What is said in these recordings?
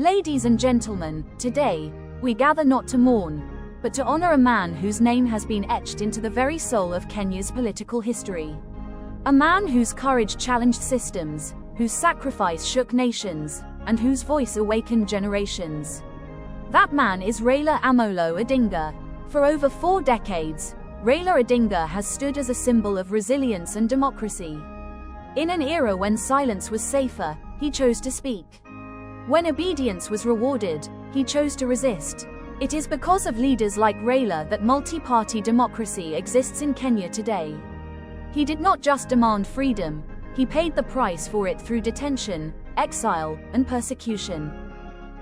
Ladies and gentlemen, today, we gather not to mourn, but to honor a man whose name has been etched into the very soul of Kenya's political history. A man whose courage challenged systems, whose sacrifice shook nations, and whose voice awakened generations. That man is Raila Odinga. For over 4 decades, Raila Odinga has stood as a symbol of resilience and democracy. In an era when silence was safer, he chose to speak. When obedience was rewarded, he chose to resist. It is because of leaders like Raila that multi-party democracy exists in Kenya today. He did not just demand freedom, he paid the price for it through detention, exile, and persecution.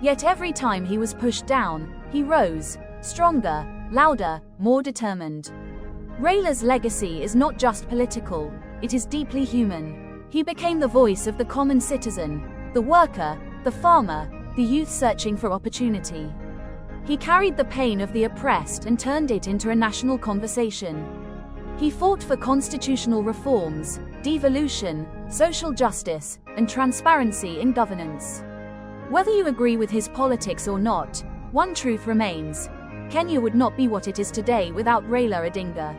Yet every time he was pushed down, he rose, stronger, louder, more determined. Raila's legacy is not just political, it is deeply human. He became the voice of the common citizen, the worker, the farmer, the youth searching for opportunity. He carried the pain of the oppressed and turned it into a national conversation. He fought for constitutional reforms, devolution, social justice, and transparency in governance. Whether you agree with his politics or not, one truth remains: Kenya would not be what it is today without Raila Odinga.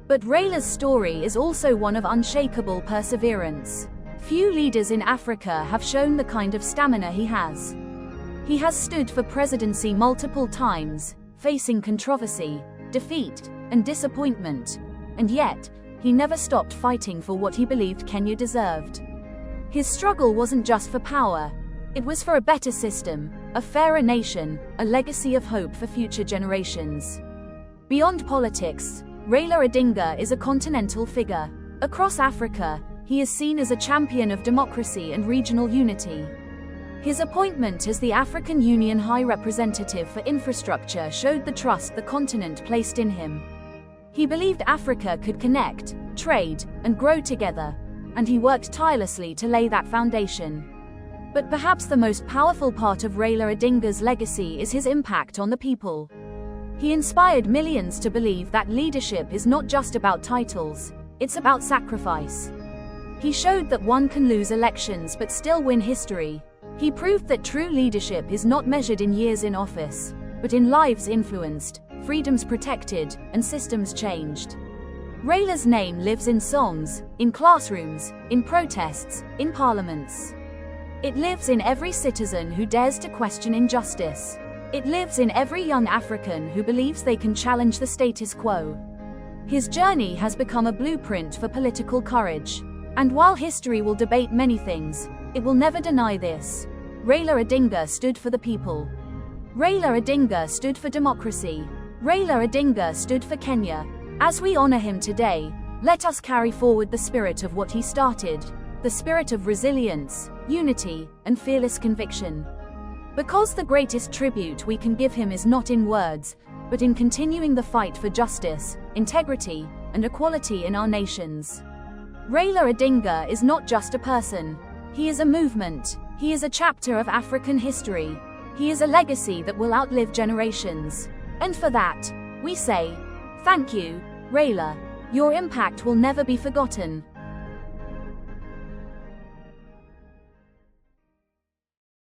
But Raila's story is also one of unshakable perseverance. Few leaders in Africa have shown the kind of stamina he has. He has stood for presidency multiple times, facing controversy, defeat, and disappointment, and yet, he never stopped fighting for what he believed Kenya deserved. His struggle wasn't just for power, it was for a better system, a fairer nation, a legacy of hope for future generations. Beyond politics, Raila Odinga is a continental figure. Across Africa, he is seen as a champion of democracy and regional unity. His appointment as the African Union High Representative for Infrastructure showed the trust the continent placed in him. He believed Africa could connect, trade, and grow together, and he worked tirelessly to lay that foundation. But perhaps the most powerful part of Raila Odinga's legacy is his impact on the people. He inspired millions to believe that leadership is not just about titles, it's about sacrifice. He showed that one can lose elections but still win history. He proved that true leadership is not measured in years in office, but in lives influenced, freedoms protected, and systems changed. Raila's name lives in songs, in classrooms, in protests, in parliaments. It lives in every citizen who dares to question injustice. It lives in every young African who believes they can challenge the status quo. His journey has become a blueprint for political courage. And while history will debate many things, it will never deny this: Raila Odinga stood for the people. Raila Odinga stood for democracy. Raila Odinga stood for Kenya. As we honor him today, let us carry forward the spirit of what he started, the spirit of resilience, unity, and fearless conviction. Because the greatest tribute we can give him is not in words, but in continuing the fight for justice, integrity, and equality in our nations. Raila Odinga is not just a person. He is a movement. He is a chapter of African history. He is a legacy that will outlive generations. And for that, we say, thank you, Raila. Your impact will never be forgotten.